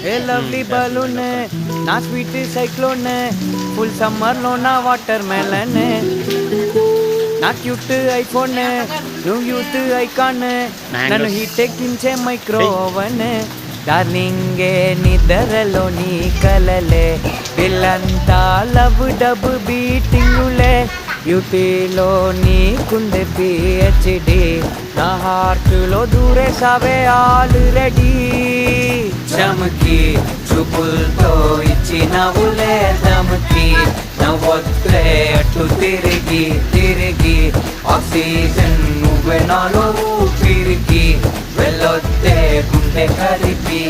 a lovely balloon నా sweet cyclone full summer లో నా వాటర్ మెలన్ నా క్యూట్ ఐఫోన్ నువ్వు యూత్ ఐకాన్ నన్ను హీట్ ఎక్కించే మైక్రో ఓవెన్ డార్లింగే నిద్రలో నీ కలలే పిల్లంతా లవ్ డబ్ బీటింగులే బ్యూటీలో నీకుండే పిహెచ్డి నా హార్ట్లో దూరేసావే ఆల్రెడీ చమకి చూపులతో ఇచ్చినవులే దమకి నవ్వొత్తే అటు తిరిగి తిరిగి ఆక్సిజన్ నువ్వే నాలో ఊపిరికి వెళ్ళొత్తే గుండె కలిపి